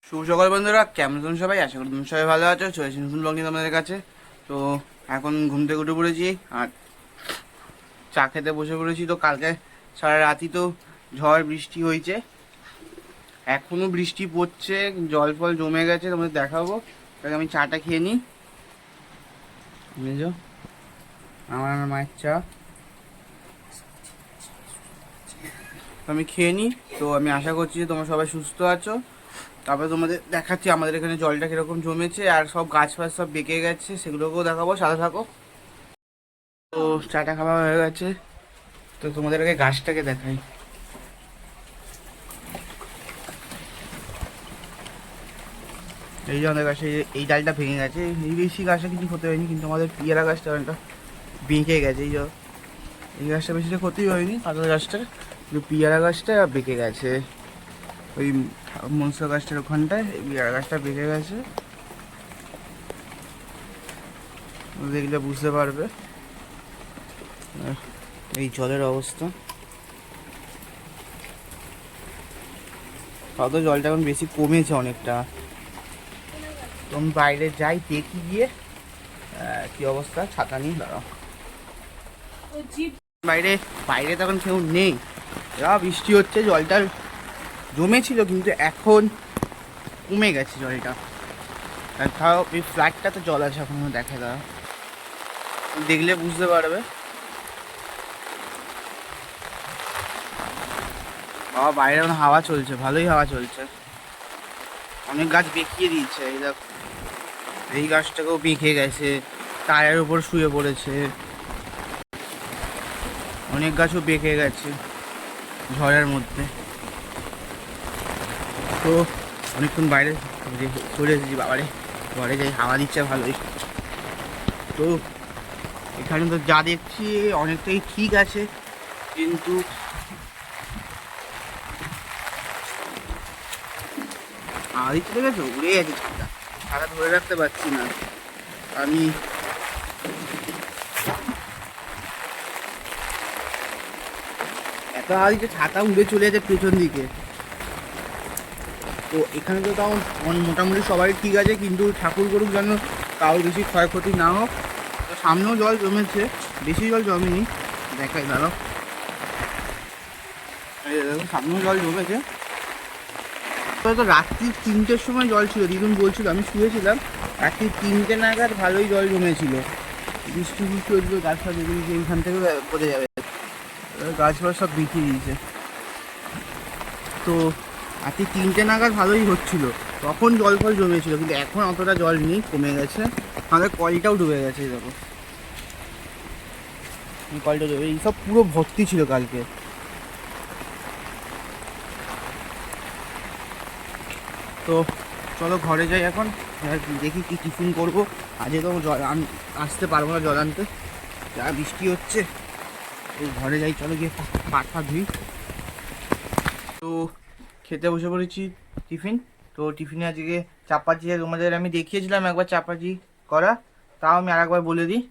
শুভ সকাল বন্ধুরা, কেমন আছেন সবাই? আশা করি তুমি সবাই ভালো আছো। চলেছি নতুন ব্লগ নিয়ে তোমাদের কাছে। তো এখন ঘুম থেকে উঠে পড়েছি আর চা খেতে বসে পড়েছি। তো কালকে সারা রাতি তো ঝড় বৃষ্টি হয়েছে, এখনো বৃষ্টি পড়ছে, জল ফল জমে গেছে, তোমাদের দেখাবো। তাকে আমি চাটা খেয়ে নিই। বুঝেছো, আমার মায়ের চা আমি খেয়ে নিই। তো আমি আশা করছি যে তোমরা সবাই সুস্থ আছো। তারপরে তোমাদের দেখাচ্ছি আমাদের এখানে জলটা কিরকম জমেছে, আর সব গাছ ফাছ সব বেঁকে গেছে, সেগুলোকেও দেখাবো, সাথে থাকো। তো চাটা খাওয়া হয়ে গেছে, তো তোমাদের আগে গাছটাকে দেখাই। এই যে আমাদের গাছে এই ডালটা ভেঙে গেছে, এই বেশি গাছটা কিছু ক্ষতি হয়নি, কিন্তু আমাদের পিয়ারা গাছটা অনেকটা বেঁকে গেছে। এই গাছটা বেশিটা ক্ষতি হয়নি, কাঁঠাল গাছটার, কিন্তু পিয়ারা গাছটা বেঁকে গেছে। ওই মনসা গাছটার ওখানটায় এই পিয়ারা গাছটা বেঁকে গেছে, দেখলে বুঝতে পারবে। এই জলের অবস্থা, তাও তো জলটা এখন বেশি কমেছে অনেকটা। তো আমি বাইরে যাই, দেখি গিয়ে কি অবস্থা। ছাতা নিয়ে দাঁড়াও। বাইরে বাইরে তখন কেউ নেই, যা বৃষ্টি হচ্ছে, জলটা জমেছিল কিন্তু এখন কমে গেছে জলটা। আর তাও এই ফ্ল্যাটটা তো জল আছে এখনো, দেখা দাও, দেখলে বুঝতে পারবে। বাবা, বাইরে এখন হাওয়া চলছে, ভালোই হাওয়া চলছে। অনেক গাছ বেঁকিয়ে দিয়েছে, এই দেখো, এই গাছটাকেও বেঁকে গেছে, টায়ার উপর শুয়ে পড়েছে। অনেক গাছও বেঁকে গেছে ঝড়ের মধ্যে। তো অনেকক্ষণ বাইরে চলে এসেছি, বাবারে ঘরে যাই, হাওয়া দিচ্ছে ভালোই। তো এখানে তো যা দেখছি অনেকটাই ঠিক আছে, কিন্তু হাওয়া দিচ্ছে, দেখেছো, উড়ে গেছে ছাতা। ছাতা ধরে রাখতে পারছি না আমি। এত হাওয়া দিচ্ছে, ছাতা উড়ে চলে যাচ্ছে পেছন দিকে। তো এখানে তো তাও মোটামুটি সবাই ঠিক আছে, কিন্তু ঠাকুর করুক যেন কারোর বেশি ক্ষয়ক্ষতি না হোক। তো সামনেও জল জমেছে, বেশি জল জমেনি, দেখাই দাঁড়াও। এই দেখো, সামনেও জল জমেছে। তো রাত্রি 3টের সময় জল ছিল, দিদুন বলছিল, আমি শুয়েছিলাম, রাত্রি 3টে নাগাদ ভালোই জল জমেছিল। বৃষ্টি বৃষ্টি হচ্ছিল, গাছ ফাছ এগুলি এইখান থেকে পড়ে যাবে, গাছ ফাছ সব বিছিয়ে দিয়েছে। তো রাত্রি 3টে নাগাদ ভালোই হচ্ছিল, তখন জল ফল জমেছিল, কিন্তু এখন অতটা জল নেই, কমে গেছে। আমাদের কলটাও ডুবে গেছে, দেখো কলটা ডুবে, এইসব পুরো ভর্তি ছিল কালকে। তো চলো ঘরে যাই এখন, দেখি কি টিফিন করবো। আজকে তো জল আসতে পারবো না জল আনতে, যা বৃষ্টি হচ্ছে। তো ঘরে যাই, চলো গিয়ে পাট ফাট ধুই। তো খেতে বসে পড়েছি টিফিন। তো টিফিনে আজকে চাপাতি, তোমাদের আমি দেখিয়েছিলাম একবার চাপাতি করা, তাও আমি আরেকবার বলে দিই।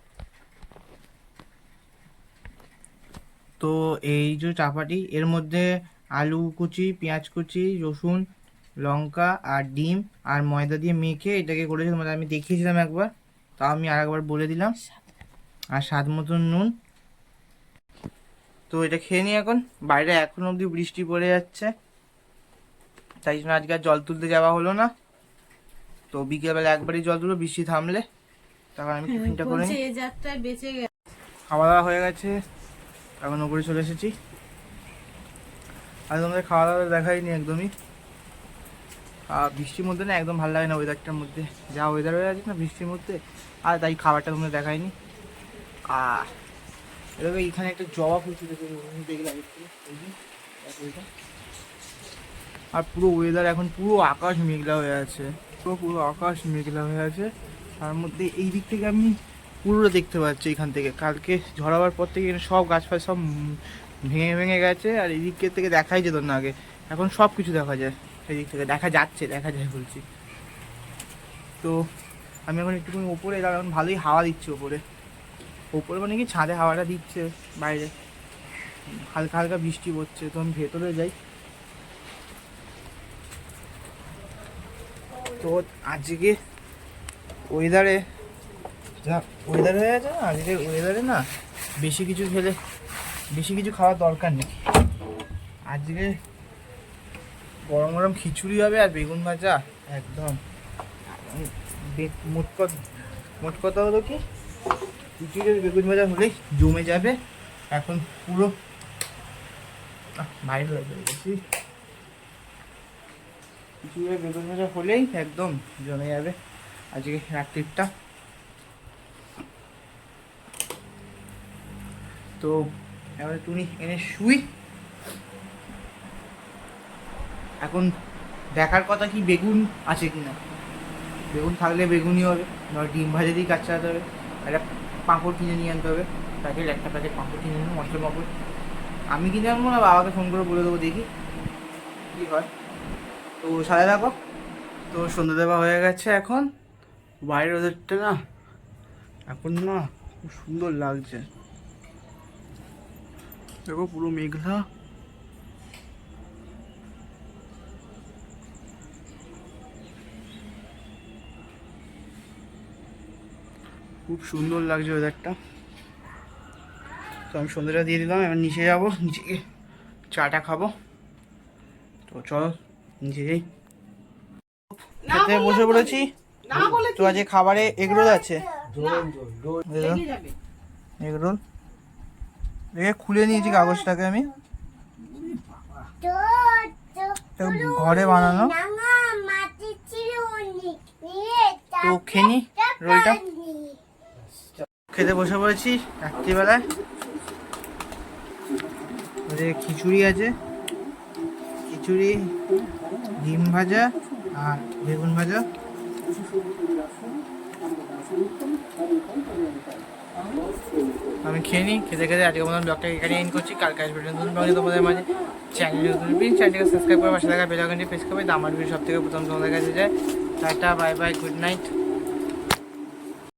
তো এই যে চাপাটি, এর মধ্যে আলু কুচি, পেঁয়াজ কুচি, রসুন, লঙ্কা আর ডিম আর ময়দা দিয়ে মেখে এটাকে করেছি, তোমাদের আমি দেখিয়েছিলাম একবার, তাও আমি আরেকবার বলে দিলাম। আর স্বাদ মতন নুন। তো এটা খেয়ে নিই এখন। বাইরে এখন অবধি বৃষ্টি পড়ে যাচ্ছে, তাই জন্য আজকে আর জল তুলতে যাওয়া হলো না। তো বিকেলবেলা একবারই জল তুলবো, বৃষ্টি থামলে। তখন আমি টিফিনটা করে নিই। খাওয়া দাওয়া হয়ে গেছে, এখন উপরে চলে এসেছি। আর তোমাদের খাওয়া দাওয়া দেখাইনি একদমই। বৃষ্টির মধ্যে না একদম ভালো লাগে না, ওয়েদারটার মধ্যে যা ওয়েদার হয়ে আছে না বৃষ্টির মধ্যে, আর তাই খাবারটা তোমাদের দেখাইনি। আর এরকম এখানে একটা জবা ফুল দেখলাম, আর পুরো ওয়েদার এখন পুরো আকাশ মেঘলা হয়ে আছে, পুরো আকাশ মেঘলা হয়ে আছে। তার মধ্যে এই দিক থেকে আমি পুরোটা দেখতে পাচ্ছি এখান থেকে। কালকে ঝড়াবার পর থেকে সব গাছপালা সব ভেঙে ভেঙে গেছে, আর এই দিক থেকে দেখাই যেত না আগে, এখন সব কিছু দেখা যায়। সেই দিক থেকে দেখা যাচ্ছে, দেখা যায় বলছি। তো আমি এখন একটুখানি ওপরে, এখন ভালোই হাওয়া দিচ্ছে ওপরে। ওপরে মানে কি, ছাদে হাওয়াটা দিচ্ছে, বাইরে হালকা হালকা বৃষ্টি পড়ছে। তো আমি ভেতরে যাই। তো আজকে ওয়েদারে যা ওয়েদার হয়ে গেছে না, আজকে ওয়েদারে না বেশি কিছু খাওয়ার দরকার নেই। আজকে গরম গরম খিচুড়ি হবে আর বেগুন ভাজা একদম। মোট কথা হলো কি, খিচুড়ি আর বেগুন ভাজা হলেই জমে যাবে। এখন পুরো বাইরে হয়ে গেছি, খিচুড়ি আর বেগুন ভাজা হলেই একদম জমে যাবে আজকে রাত্রিটা। তো এবারে তুমি এনে শুই। এখন দেখার কথা কি বেগুন আছে কি না, বেগুন থাকলে বেগুনই হবে, নয় ডিম ভাজা দিয়ে কাজ চালাতে হবে। একটা পাঁপড় কিনে নিয়ে আনতে হবে, একটা প্যাকেট পাঁপড় কিনে নেবো, মশলা পাঁপড়। আমি কিনে আনবো না, বাবাকে ফোন করে বলে দেবো, দেখি কী হয়। তো সাথে দেখো। তো সন্ধ্যা দেওয়া হয়ে গেছে, এখন বাইরের ওদেরটা না এখন না খুব সুন্দর লাগছে। দেখো পুরো মেঘলা, খুব সুন্দর লাগছে ওয়েদারটা। তো আমি সন্ধ্যাটা দিয়ে দিলাম, এবার নিচে যাবো, নিচে গিয়ে চাটা খাবো। তো চলো নিচে যাই। খেতে বসে পড়েছি। তো আজকে খাবারে এগরোল আছে, এগরোল দেখে খুলে নিয়েছি কাগজটাকে আমি, ঘরে বানানো। তো খেনি রোলটা, খেতে বসে পড়েছি রাত্রিবেলায়। খিচুড়ি আছে, খিচুড়ি, ডিম ভাজা আর বেগুন ভাজা। আমি খেয়ে নিই, খেতে আজকে মতন ব্লগটা এখানে এন্ড করছি। কালকে আসবে নতুন ব্লগে তোমাদের মাঝে। চ্যানেলটিকে সাবস্ক্রাইব করে পাশে থাকা বেল আইকনটি প্রেস করবে, আমার ভিডিও সব থেকে প্রথম তোমাদের কাছে যায়। Tata, bye bye, good night.